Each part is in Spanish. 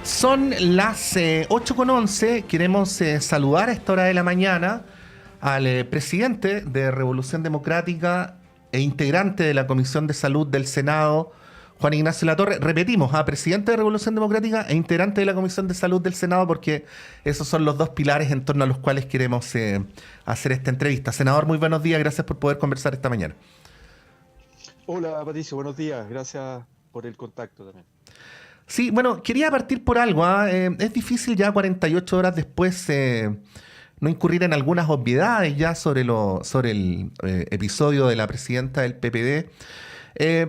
Son las 8:11. Queremos saludar a esta hora de la mañana al presidente de Revolución Democrática e integrante de la Comisión de Salud del Senado, Juan Ignacio Latorre. Repetimos, presidente de Revolución Democrática e integrante de la Comisión de Salud del Senado, porque esos son los dos pilares en torno a los cuales queremos hacer esta entrevista. Senador, muy buenos días. Gracias por poder conversar esta mañana. Hola Patricio, buenos días. Gracias por el contacto también. Sí, bueno, quería partir por algo. Es difícil ya 48 horas después no incurrir en algunas obviedades ya sobre el episodio de la presidenta del PPD.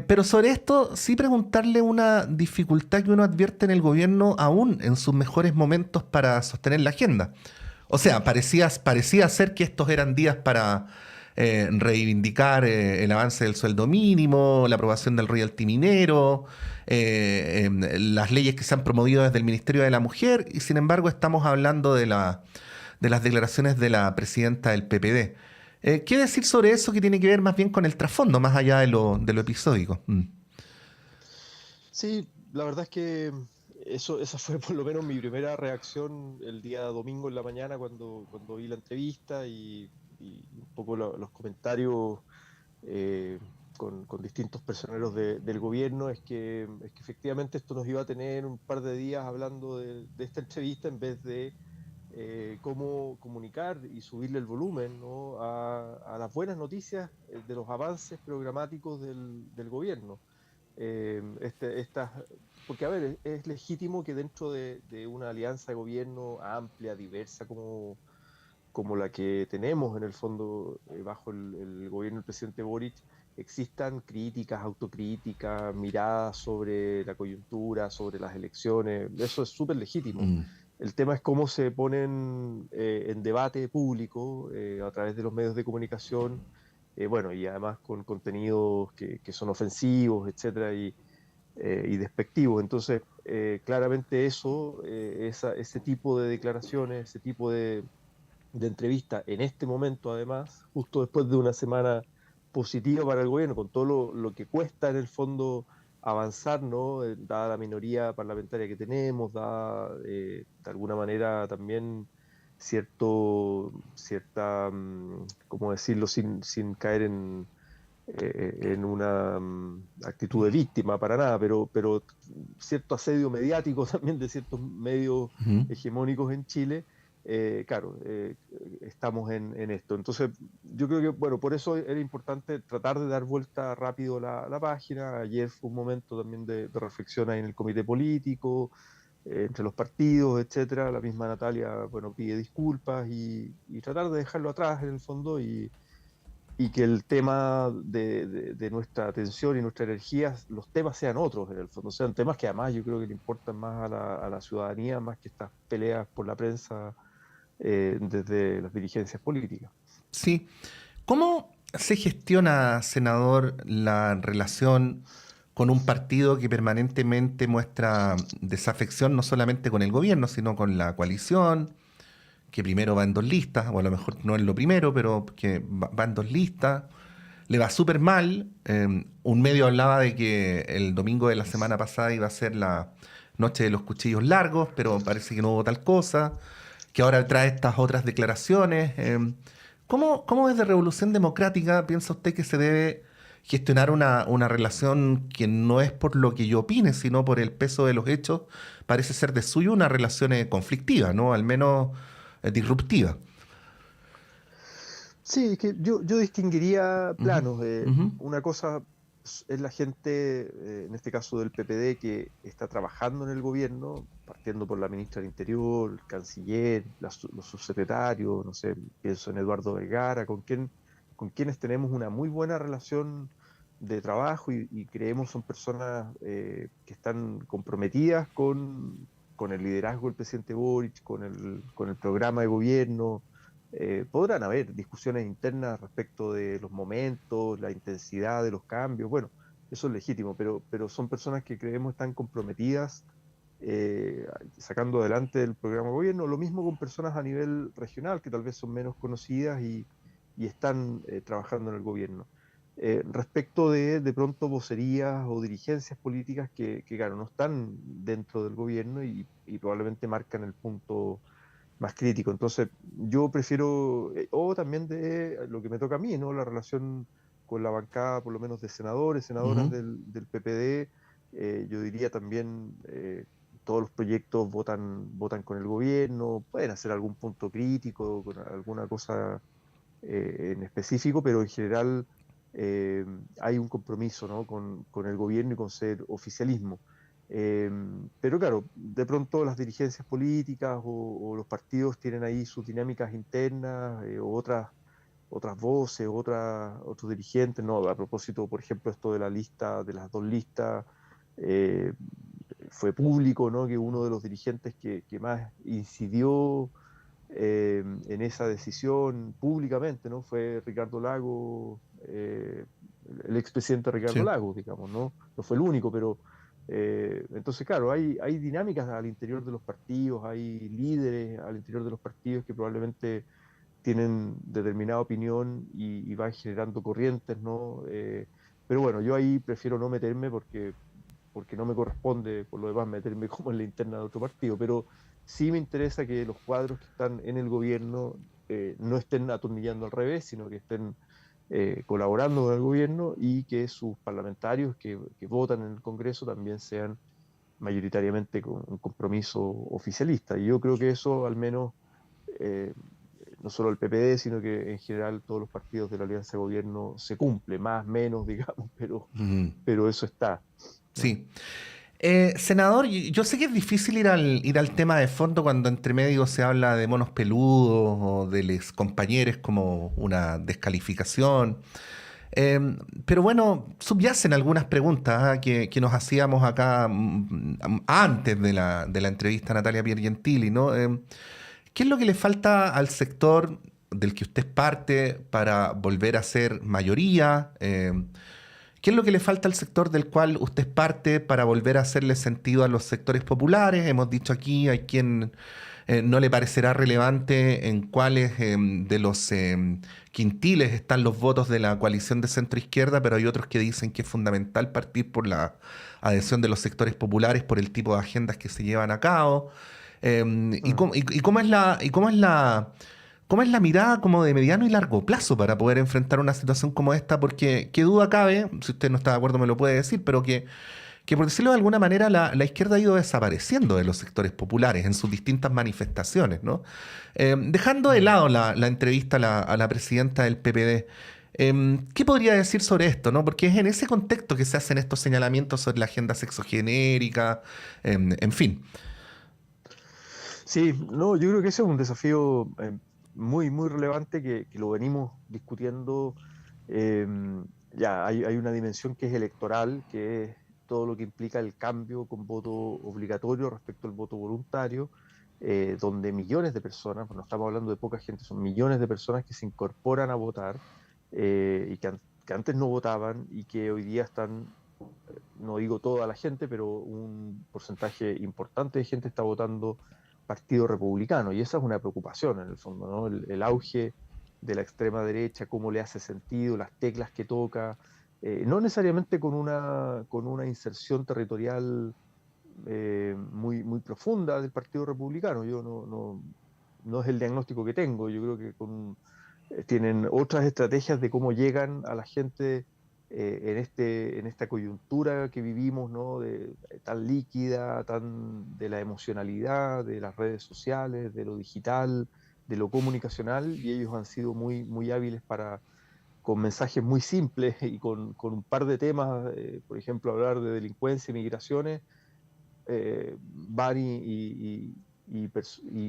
Pero sobre esto sí preguntarle una dificultad que uno advierte en el gobierno aún en sus mejores momentos para sostener la agenda. O sea, parecía ser que estos eran días para reivindicar el avance del sueldo mínimo, la aprobación del royalty minero, las leyes que se han promovido desde el Ministerio de la Mujer, y sin embargo estamos hablando de las declaraciones de la presidenta del PPD. ¿Qué decir sobre eso que tiene que ver más bien con el trasfondo, más allá de lo episódico? Sí, la verdad es que esa fue por lo menos mi primera reacción el día domingo en la mañana cuando vi la entrevista y un poco los comentarios eh, con distintos personeros del gobierno, es que efectivamente esto nos iba a tener un par de días hablando de esta entrevista en vez de cómo comunicar y subirle el volumen, ¿no? a las buenas noticias de los avances programáticos del gobierno. Estas, porque, a ver, es legítimo que dentro de una alianza de gobierno amplia, diversa, como la que tenemos en el fondo bajo el gobierno del presidente Boric, existan críticas, autocríticas, miradas sobre la coyuntura, sobre las elecciones. Eso es súper legítimo. Mm. El tema es cómo se ponen en debate público a través de los medios de comunicación, bueno, y además con contenidos que son ofensivos, etcétera, y despectivos. Entonces, claramente ese tipo de declaraciones, ese tipo de entrevista en este momento, además, justo después de una semana positiva para el gobierno, con todo lo que cuesta en el fondo avanzar, ¿no? Dada la minoría parlamentaria que tenemos, dada de alguna manera también cierta, ¿cómo decirlo?, sin caer en una actitud de víctima para nada, pero cierto asedio mediático también de ciertos medios Ujú. hegemónicos en Chile. Claro, estamos en esto. Entonces, yo creo que, bueno, por eso era importante tratar de dar vuelta rápido la página. Ayer fue un momento también de reflexión ahí en el comité político, entre los partidos, etcétera. La misma Natalia, bueno, pide disculpas y tratar de dejarlo atrás en el fondo y que el tema de nuestra atención y nuestra energía, los temas sean otros en el fondo, sean temas que además yo creo que le importan más a la ciudadanía, más que estas peleas por la prensa desde las dirigencias políticas. Sí. ¿Cómo se gestiona, senador, la relación con un partido que permanentemente muestra desafección no solamente con el gobierno, sino con la coalición, que primero va en dos listas, o a lo mejor no es lo primero, pero que va en dos listas? Le va súper mal. Un medio hablaba de que el domingo de la semana pasada iba a ser la noche de los cuchillos largos, pero parece que no hubo tal cosa, que ahora trae estas otras declaraciones. ¿Cómo desde Revolución Democrática piensa usted que se debe gestionar una relación que no es por lo que yo opine, sino por el peso de los hechos? Parece ser de suyo una relación conflictiva, ¿no? Al menos disruptiva. Sí, es que yo distinguiría Ujú, planos. ujú. Una cosa es la gente, en este caso del PPD, que está trabajando en el gobierno, partiendo por la ministra del Interior, el canciller, los subsecretarios, no sé, pienso en Eduardo Vergara, con quienes tenemos una muy buena relación de trabajo y creemos son personas que están comprometidas con el liderazgo del presidente Boric, con el programa de gobierno. Podrán haber discusiones internas respecto de los momentos, la intensidad de los cambios, bueno, eso es legítimo, pero son personas que creemos están comprometidas eh, sacando adelante el programa de gobierno, lo mismo con personas a nivel regional que tal vez son menos conocidas y están trabajando en el gobierno. respecto de pronto vocerías o dirigencias políticas claro, no están dentro del gobierno y probablemente marcan el punto más crítico. Entonces, yo prefiero, o también de lo que me toca a mí, ¿no? La relación con la bancada, por lo menos de senadores, senadoras Ujú. del PPD, yo diría también, todos los proyectos votan con el gobierno, pueden hacer algún punto crítico, con alguna cosa en específico, pero en general eh, hay un compromiso, ¿no? con el gobierno y con ser oficialismo. Eh, pero claro, de pronto las dirigencias políticas o los partidos tienen ahí sus dinámicas internas o otras voces, otros dirigentes, ¿no? A propósito, por ejemplo, esto de la lista, de las dos listas, eh, fue público, ¿no? Que uno de los dirigentes que más incidió en esa decisión públicamente, ¿no? Fue Ricardo Lago, el expresidente Ricardo Sí. Lagos, digamos, ¿no? No fue el único, pero entonces, claro, hay dinámicas al interior de los partidos, hay líderes al interior de los partidos que probablemente tienen determinada opinión y van generando corrientes, ¿no? Pero bueno, yo ahí prefiero no meterme porque no me corresponde, por lo demás, meterme como en la interna de otro partido, pero sí me interesa que los cuadros que están en el gobierno no estén atornillando al revés, sino que estén colaborando con el gobierno y que sus parlamentarios que votan en el Congreso también sean mayoritariamente con un compromiso oficialista. Y yo creo que eso al menos, eh, no solo el PPD, sino que en general todos los partidos de la Alianza de Gobierno se cumple, más, menos, digamos, Ujú. pero eso está, ¿no? Sí. Senador, yo sé que es difícil ir al tema de fondo cuando entre medio se habla de monos peludos o de les compañeros como una descalificación. Eh, pero bueno, subyacen algunas preguntas que nos hacíamos acá antes de la entrevista a Natalia Piergentili, ¿no? ¿Qué es lo que le falta al sector del que usted es parte para volver a ser mayoría? ¿Qué es lo que le falta al sector del cual usted es parte para volver a hacerle sentido a los sectores populares? Hemos dicho aquí, hay quien no le parecerá relevante en cuáles de los quintiles están los votos de la coalición de centro izquierda, pero hay otros que dicen que es fundamental partir por la adhesión de los sectores populares por el tipo de agendas que se llevan a cabo. Mm. Y cómo es la mirada como de mediano y largo plazo para poder enfrentar una situación como esta? Porque qué duda cabe, si usted no está de acuerdo me lo puede decir, pero que por decirlo de alguna manera la izquierda ha ido desapareciendo de los sectores populares en sus distintas manifestaciones, ¿no? Dejando de Mm. lado la entrevista a la presidenta del PPD, ¿qué podría decir sobre esto, no? Porque es en ese contexto que se hacen estos señalamientos sobre la agenda sexogenérica, en fin. Sí, no, yo creo que ese es un desafío muy relevante que lo venimos discutiendo. eh, ya, hay una dimensión que es electoral, que es todo lo que implica el cambio con voto obligatorio respecto al voto voluntario, donde millones de personas, pues no estamos hablando de poca gente, son millones de personas que se incorporan a votar y que antes no votaban y que hoy día están, no digo toda la gente, pero un porcentaje importante de gente está votando Partido Republicano, y esa es una preocupación en el fondo, ¿no? El auge de la extrema derecha, cómo le hace sentido, las teclas que toca, no necesariamente con una inserción territorial muy profunda del Partido Republicano. Yo no es el diagnóstico que tengo. Yo creo que tienen otras estrategias de cómo llegan a la gente en esta coyuntura que vivimos, ¿no? Tan líquida, tan de la emocionalidad, de las redes sociales, de lo digital, de lo comunicacional, y ellos han sido muy hábiles con mensajes muy simples y con un par de temas, por ejemplo, hablar de delincuencia y migraciones, van y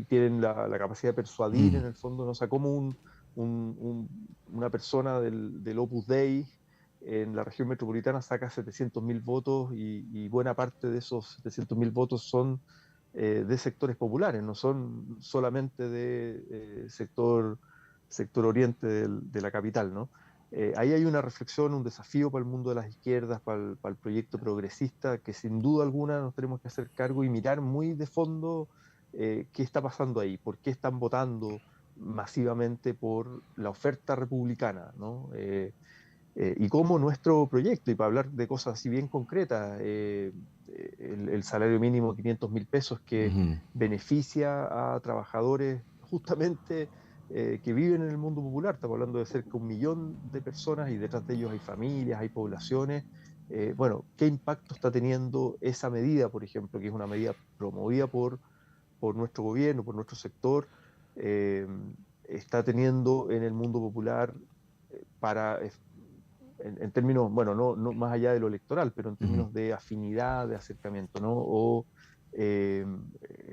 tienen la capacidad de persuadir Mm. en el fondo, ¿no? O sea, como una persona del Opus Dei en la región metropolitana saca 700.000 votos y buena parte de esos 700.000 votos son de sectores populares, no son solamente de sector oriente de la capital, ¿no? Ahí hay una reflexión, un desafío para el mundo de las izquierdas, para el proyecto progresista, que sin duda alguna nos tenemos que hacer cargo y mirar muy de fondo qué está pasando ahí, por qué están votando masivamente por la oferta republicana, ¿no? Y cómo nuestro proyecto, y para hablar de cosas así bien concretas, el salario mínimo de 500.000 pesos que Ujú. beneficia a trabajadores justamente que viven en el mundo popular. Estamos hablando de cerca de 1 millón de personas y detrás de ellos hay familias, hay poblaciones. Bueno, ¿qué impacto está teniendo esa medida, por ejemplo, que es una medida promovida por nuestro gobierno, por nuestro sector? eh, Está teniendo en el mundo popular para en términos, bueno, no más allá de lo electoral, pero en Ujú. términos de afinidad, de acercamiento, ¿no? O eh,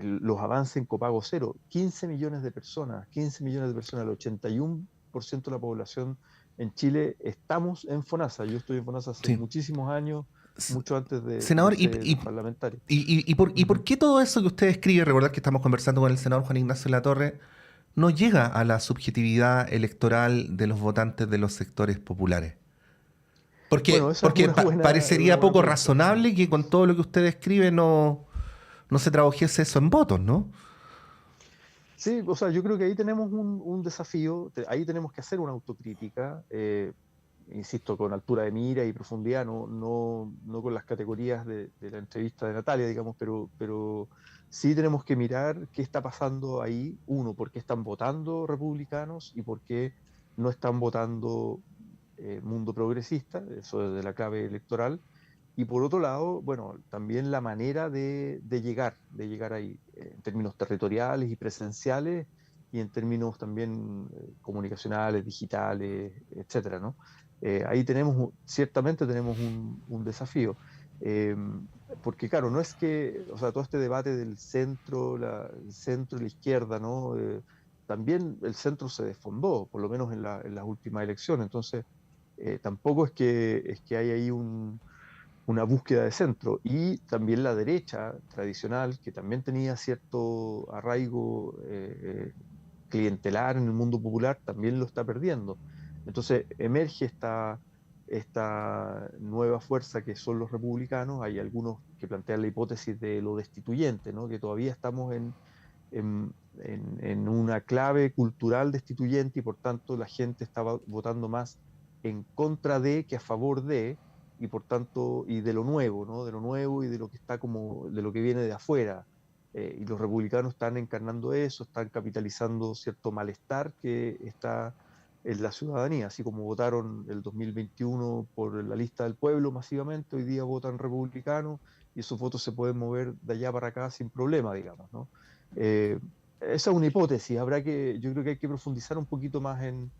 los avances en copago cero. 15 millones de personas, 15 millones de personas, el 81% de la población en Chile estamos en FONASA. Yo estoy en FONASA hace Sí. muchos años, S- mucho antes de Senador, ser parlamentario. y por Ujú. qué todo eso que usted escribe, recordar que estamos conversando con el senador Juan Ignacio Latorre, no llega a la subjetividad electoral de los votantes de los sectores populares? Bueno, esa es una Parecería buena poco pregunta. razonable que con todo lo que usted escribe no se tradujese eso en votos, ¿no? Sí, o sea, yo creo que ahí tenemos un desafío, ahí tenemos que hacer una autocrítica, insisto, con altura de mira y profundidad, no con las categorías de la entrevista de Natalia, digamos, pero sí tenemos que mirar qué está pasando ahí. Uno, por qué están votando republicanos y por qué no están votando mundo progresista, eso es de la clave electoral. Y por otro lado, bueno, también la manera de llegar ahí, en términos territoriales y presenciales, y en términos también comunicacionales, digitales, etcétera, ¿no? Ahí ciertamente tenemos un desafío. Eh, Porque claro, no es que, o sea, todo este debate del centro, el centro y la izquierda, ¿no? También el centro se desfondó, por lo menos en las últimas elecciones. Entonces, tampoco es que hay ahí una búsqueda de centro. Y también la derecha tradicional, que también tenía cierto arraigo clientelar en el mundo popular, también lo está perdiendo. Entonces emerge esta nueva fuerza que son los republicanos. Hay algunos que plantean la hipótesis de lo destituyente, ¿no? Que todavía estamos en una clave cultural destituyente y por tanto la gente estaba votando más en contra de que a favor de, y por tanto, y de lo nuevo, ¿no? De lo nuevo y de lo que está como, de lo que viene de afuera. Y los republicanos están encarnando eso, están capitalizando cierto malestar que está en la ciudadanía, así como votaron el 2021 por la lista del pueblo masivamente, hoy día votan republicanos y esos votos se pueden mover de allá para acá sin problema, digamos, ¿no? Eh, Esa es una hipótesis, yo creo que hay que profundizar un poquito más en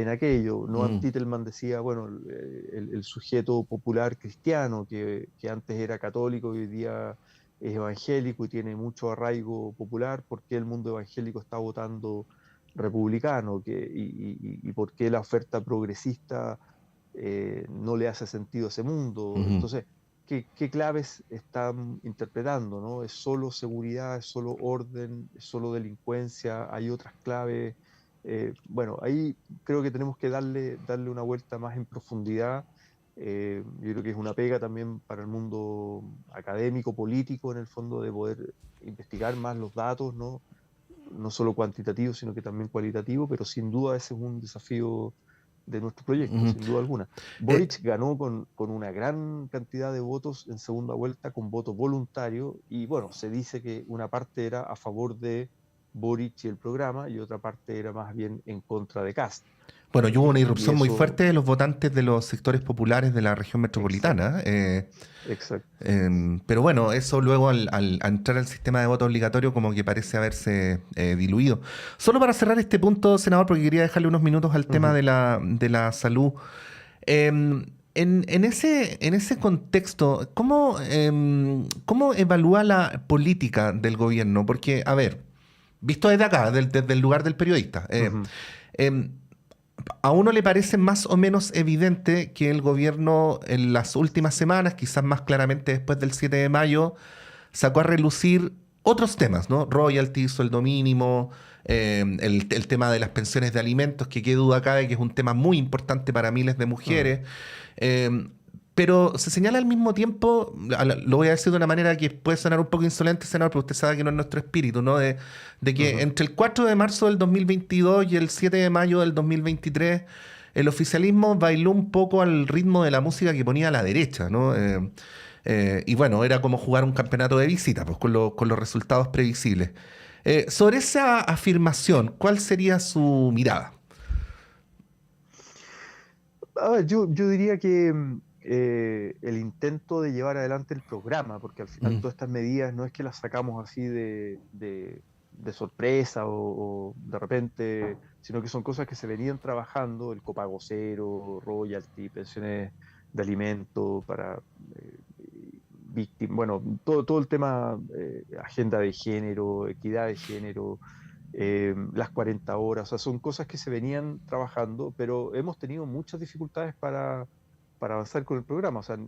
aquello. Noam Mm. Titelman decía, bueno, el sujeto popular cristiano que antes era católico y hoy día es evangélico y tiene mucho arraigo popular, ¿por qué el mundo evangélico está votando republicano? Y por qué la oferta progresista no le hace sentido a ese mundo? Ujú. Entonces, ¿qué claves están interpretando? ¿No? ¿Es solo seguridad, es solo orden, es solo delincuencia? ¿Hay otras claves? Bueno, ahí creo que tenemos que darle una vuelta más en profundidad. Yo creo que es una pega también para el mundo académico, político, en el fondo, de poder investigar más los datos, ¿no? No solo cuantitativo, sino que también cualitativo, pero sin duda ese es un desafío de nuestro proyecto, Ujú. sin duda alguna. Eh, Boric ganó con una gran cantidad de votos en segunda vuelta, con voto voluntario, y bueno, se dice que una parte era a favor de Boric y el programa, y otra parte era más bien en contra de Kast. bueno, y hubo una Y irrupción muy eso, fuerte de los votantes de los sectores populares de la región exacto, metropolitana. exacto. Pero bueno, eso luego a entrar al sistema de voto obligatorio como que parece haberse diluido. Solo para cerrar este punto, senador, porque quería dejarle unos minutos al tema Ujú. de la salud. En ese contexto, ¿cómo evalúa la política del gobierno? Porque, a ver, visto desde acá, desde el lugar del periodista, Ujú. em, a uno le parece más o menos evidente que el gobierno en las últimas semanas, quizás más claramente después del 7 de mayo, sacó a relucir otros temas, ¿no? Royalties, sueldo mínimo, el tema de las pensiones de alimentos, que qué duda cabe que es un tema muy importante para miles de Mm. mujeres. eh, pero se señala al mismo tiempo, lo voy a decir de una manera que puede sonar un poco insolente, senador, pero usted sabe que no es nuestro espíritu, ¿no? De que Ujú. entre el 4 de marzo del 2022 y el 7 de mayo del 2023 el oficialismo bailó un poco al ritmo de la música que ponía la derecha, ¿no? Y bueno, era como jugar un campeonato de visita, pues con los resultados previsibles. Sobre esa afirmación, ¿cuál sería su mirada? A ver, yo diría que el intento de llevar adelante el programa, porque al final Mm, todas estas medidas no es que las sacamos así de sorpresa o de repente, sino que son cosas que se venían trabajando, el copago cero, royalty, pensiones de alimento para víctimas, bueno, todo el tema, agenda de género, equidad de género, las 40 horas, o sea, son cosas que se venían trabajando, pero hemos tenido muchas dificultades para avanzar con el programa. O sea,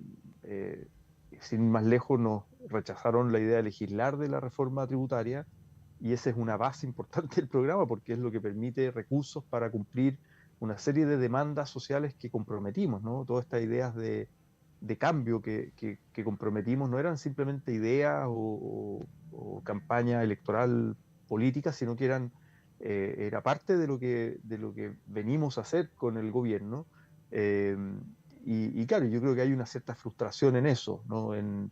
eh, sin más lejos nos rechazaron la idea de legislar de la reforma tributaria y esa es una base importante del programa porque es lo que permite recursos para cumplir una serie de demandas sociales que comprometimos, ¿no? Todas estas ideas de cambio que comprometimos no eran simplemente ideas o campaña electoral política, sino que era parte de lo que venimos a hacer con el gobierno. Eh, y claro, yo creo que hay una cierta frustración en eso, ¿no? En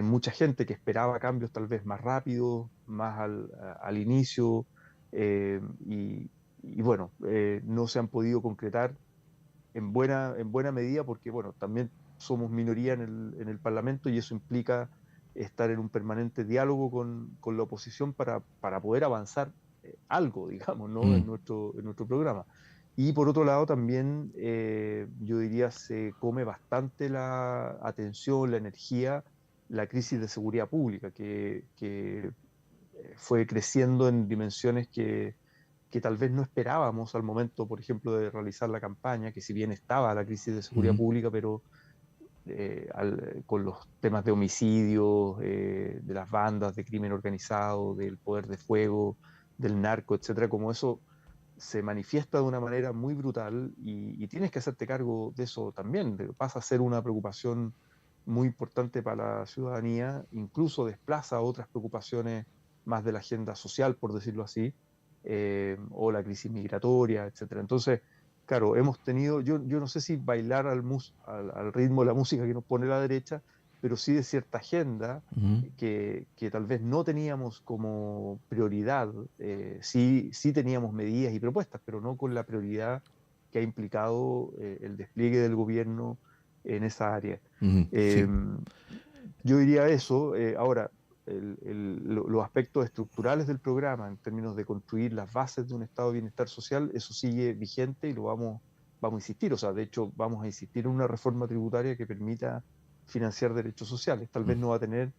mucha gente que esperaba cambios tal vez más rápidos, más al inicio, y bueno, no se han podido concretar en buena medida porque, bueno, también somos minoría en el Parlamento y eso implica estar en un permanente diálogo con la oposición para poder avanzar algo, digamos, ¿no? mm, En nuestro programa. Y por otro lado, también yo diría se come bastante la atención, la energía, la crisis de seguridad pública, que fue creciendo en dimensiones que tal vez no esperábamos al momento, por ejemplo, de realizar la campaña, que si bien estaba la crisis de seguridad mm. pública, pero con los temas de homicidios, de las bandas, de crimen organizado, del poder de fuego, del narco, etcétera, como eso se manifiesta de una manera muy brutal y tienes que hacerte cargo de eso también. Pasa a ser una preocupación muy importante para la ciudadanía, incluso desplaza otras preocupaciones más de la agenda social, por decirlo así, o la crisis migratoria, etcétera. Entonces, claro, hemos tenido, yo no sé si bailar al ritmo de la música que nos pone la derecha, pero sí de cierta agenda Ujú. que tal vez no teníamos como prioridad. Sí teníamos medidas y propuestas, pero no con la prioridad que ha implicado el despliegue del gobierno en esa área. Ujú, Eh, sí. yo diría eso. Ahora, los aspectos estructurales del programa, en términos de construir las bases de un estado de bienestar social, eso sigue vigente y vamos a insistir. O sea, de hecho, vamos a insistir en una reforma tributaria que permita financiar derechos sociales. Tal Mm. vez no va a tener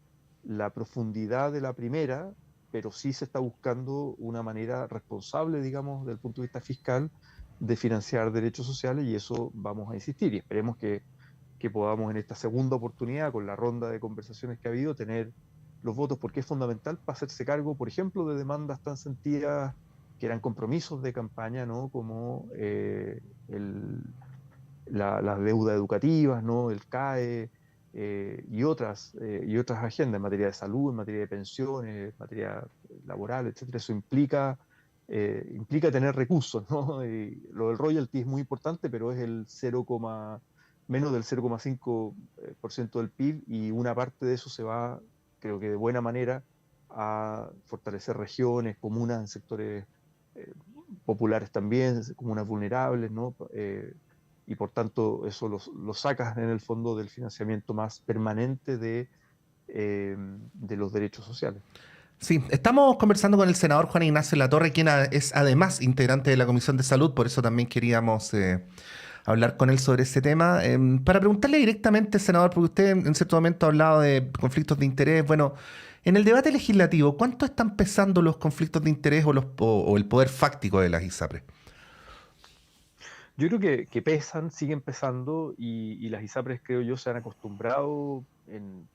la profundidad de la primera, pero sí se está buscando una manera responsable, digamos, desde el punto de vista fiscal, de financiar derechos sociales y eso vamos a insistir y esperemos que podamos en esta segunda oportunidad, con la ronda de conversaciones que ha habido, tener los votos, porque es fundamental para hacerse cargo, por ejemplo, de demandas tan sentidas que eran compromisos de campaña, ¿no? Como las deudas educativas, ¿no? El CAE y otras agendas en materia de salud, en materia de pensiones, en materia laboral, etcétera. Eso implica tener recursos, ¿no? Y lo del royalty es muy importante, pero es menos del 0,5% del PIB y una parte de eso se va, creo que de buena manera, a fortalecer regiones, comunas en sectores eh, populares también, comunas vulnerables, ¿no? Y por tanto eso lo sacas en el fondo del financiamiento más permanente de los derechos sociales. Sí, estamos conversando con el senador Juan Ignacio Latorre, quien es además integrante de la Comisión de Salud, por eso también queríamos hablar con él sobre ese tema. Para preguntarle directamente, senador, porque usted en cierto momento ha hablado de conflictos de interés. Bueno, en el debate legislativo, ¿cuánto están pesando los conflictos de interés o el poder fáctico de las ISAPRES? Yo creo que pesan, siguen pesando y las ISAPRES creo yo se han acostumbrado en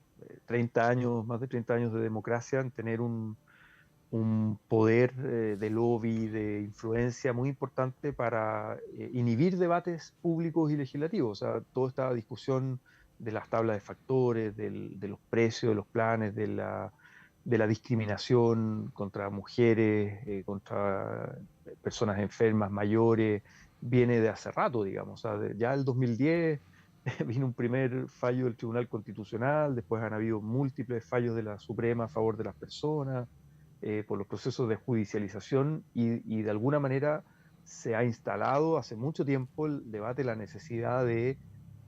30 años, más de 30 años de democracia, en tener un poder de lobby, de influencia muy importante para inhibir debates públicos y legislativos. O sea, toda esta discusión de las tablas de factores, de los precios de los planes, de la discriminación contra mujeres, contra personas enfermas, mayores, viene de hace rato, digamos. O sea, ya el 2010 vino un primer fallo del Tribunal Constitucional, después han habido múltiples fallos de la Suprema a favor de las personas, por los procesos de judicialización y de alguna manera se ha instalado hace mucho tiempo el debate, la necesidad de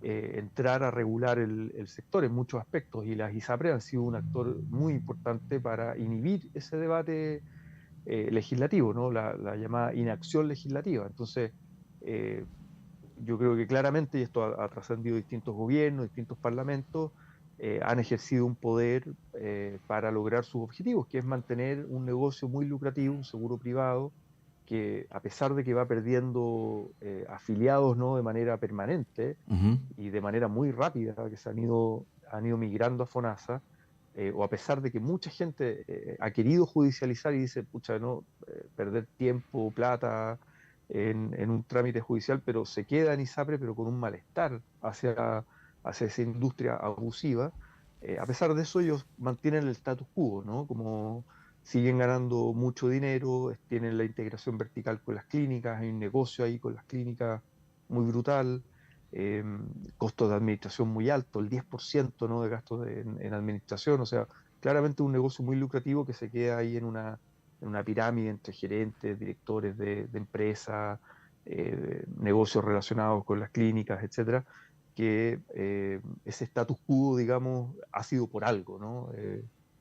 entrar a regular el sector en muchos aspectos y las ISAPRES han sido un actor muy importante para inhibir ese debate legislativo, ¿no? La llamada inacción legislativa. Entonces, eh, yo creo que claramente, y esto ha trascendido distintos gobiernos, distintos parlamentos, han ejercido un poder para lograr sus objetivos, que es mantener un negocio muy lucrativo, un seguro privado, que a pesar de que va perdiendo afiliados, ¿no?, de manera permanente Ujú. y de manera muy rápida, que han ido migrando a FONASA, o a pesar de que mucha gente ha querido judicializar y dice, pucha, no, perder tiempo, plata en un trámite judicial, pero se queda en ISAPRE, pero con un malestar hacia esa industria abusiva. A pesar de eso, ellos mantienen el status quo, ¿no? Como siguen ganando mucho dinero, tienen la integración vertical con las clínicas, hay un negocio ahí con las clínicas muy brutal, eh, costos de administración muy altos, el 10%, ¿no?, de gastos en administración, o sea, claramente un negocio muy lucrativo que se queda ahí en una pirámide entre gerentes, directores de empresas, negocios relacionados con las clínicas, etcétera, que ese status quo, digamos, ha sido por algo, ¿no?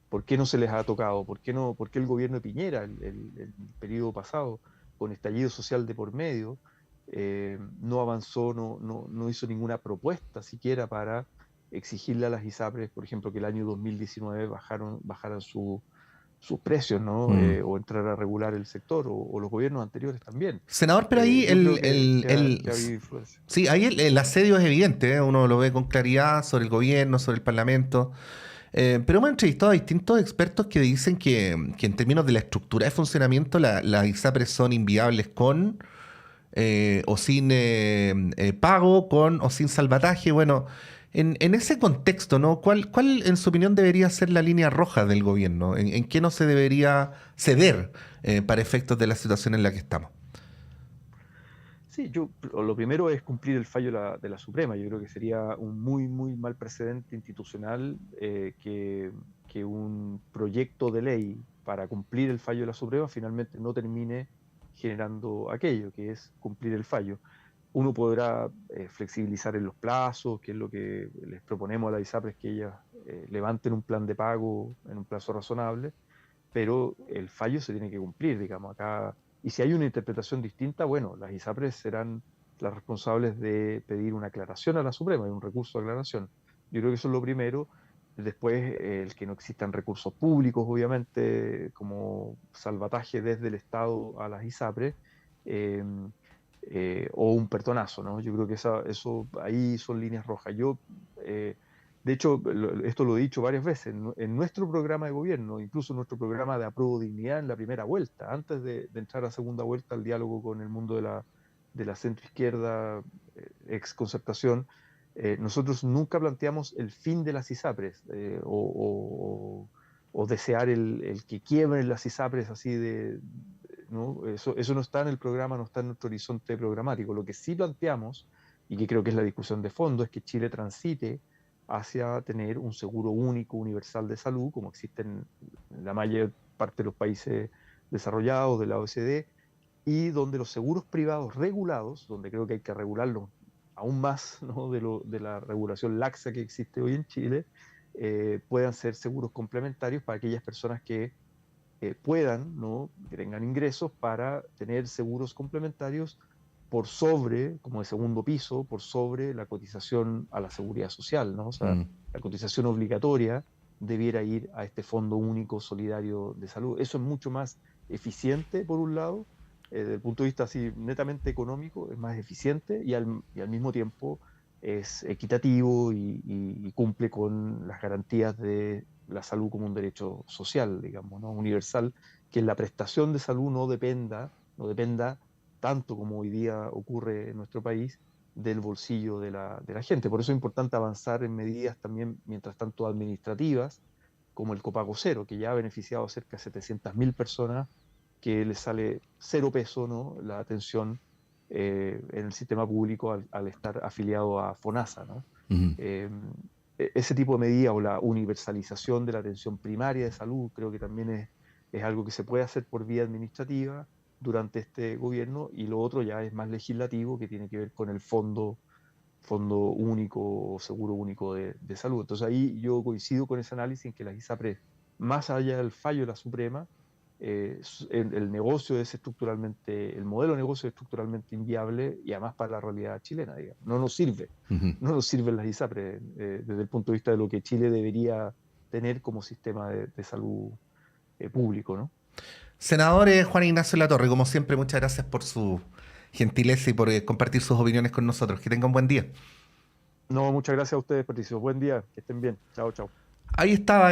¿Por qué no se les ha tocado? ¿Por qué no, por qué el gobierno de Piñera, el periodo pasado, con estallido social de por medio, no avanzó, no hizo ninguna propuesta siquiera para exigirle a las ISAPRES, por ejemplo, que el año 2019 bajaran sus precios, ¿no? Mm. O entrar a regular el sector, o los gobiernos anteriores también. Senador, pero ahí Yo creo que ha habido influencia. sí, ahí el asedio es evidente, ¿eh? Uno lo ve con claridad sobre el gobierno, sobre el Parlamento. Pero hemos entrevistado a distintos expertos que dicen que en términos de la estructura de funcionamiento, las ISAPRES son inviables con o sin pago, con o sin salvataje. Bueno, en ese contexto, ¿no? ¿Cuál, en su opinión, debería ser la línea roja del gobierno? En qué no se debería ceder para efectos de la situación en la que estamos? Sí, lo primero es cumplir el fallo de la Suprema. Yo creo que sería un muy, muy mal precedente institucional que un proyecto de ley para cumplir el fallo de la Suprema finalmente no termine generando aquello, que es cumplir el fallo. Uno podrá flexibilizar en los plazos, que es lo que les proponemos a la ISAPRES, que ellas levanten un plan de pago en un plazo razonable, pero el fallo se tiene que cumplir, digamos, acá. Y si hay una interpretación distinta, bueno, las ISAPRES serán las responsables de pedir una aclaración a la Suprema, un recurso de aclaración. Yo creo que eso es lo primero. Después, el que no existan recursos públicos, obviamente, como salvataje desde el Estado a las ISAPRES, eh, o un perdonazo, ¿no? Yo creo que eso ahí son líneas rojas. Eh, de hecho, esto lo he dicho varias veces, en nuestro programa de gobierno, incluso en nuestro programa de Apruebo Dignidad en la primera vuelta, antes de entrar a segunda vuelta al diálogo con el mundo de la centroizquierda, ex concertación, nosotros nunca planteamos el fin de las ISAPRES o desear el que quiebren las ISAPRES así ¿no? Eso no está en el programa, no está en nuestro horizonte programático. Lo que sí planteamos, y que creo que es la discusión de fondo, es que Chile transite hacia tener un seguro único universal de salud, como existe en la mayor parte de los países desarrollados de la OECD, y donde los seguros privados regulados, donde creo que hay que regularlos aún más, ¿no?, de la regulación laxa que existe hoy en Chile, puedan ser seguros complementarios para aquellas personas que puedan, ¿no?, que tengan ingresos para tener seguros complementarios por sobre, como de segundo piso, por sobre la cotización a la seguridad social, ¿no? O sea, Mm. la cotización obligatoria debiera ir a este Fondo Único Solidario de Salud. Eso es mucho más eficiente, por un lado, desde el punto de vista así netamente económico, es más eficiente y al mismo tiempo es equitativo y cumple con las garantías de la salud como un derecho social, digamos, ¿no?, universal, que la prestación de salud no dependa tanto como hoy día ocurre en nuestro país, del bolsillo de la gente. Por eso es importante avanzar en medidas también, mientras tanto, administrativas, como el copago cero, que ya ha beneficiado a cerca de 700.000 personas, que les sale cero peso, ¿no?, la atención en el sistema público al estar afiliado a FONASA, ¿no? Ujú. Ese tipo de medidas o la universalización de la atención primaria de salud creo que también es algo que se puede hacer por vía administrativa durante este gobierno, y lo otro ya es más legislativo, que tiene que ver con el fondo único o seguro único de salud. Entonces ahí yo coincido con ese análisis en que las ISAPRES, más allá del fallo de la Suprema, el negocio es estructuralmente, el modelo de negocio es estructuralmente inviable, y además para la realidad chilena, digamos. No nos sirve, Ujú. no nos sirven las ISAPRES desde el punto de vista de lo que Chile debería tener como sistema de salud público, ¿no? Senador Juan Ignacio Latorre, como siempre, muchas gracias por su gentileza y por compartir sus opiniones con nosotros. Que tenga un buen día. No, muchas gracias a ustedes, Patricio. Buen día, que estén bien. Chao, chao. Ahí estaba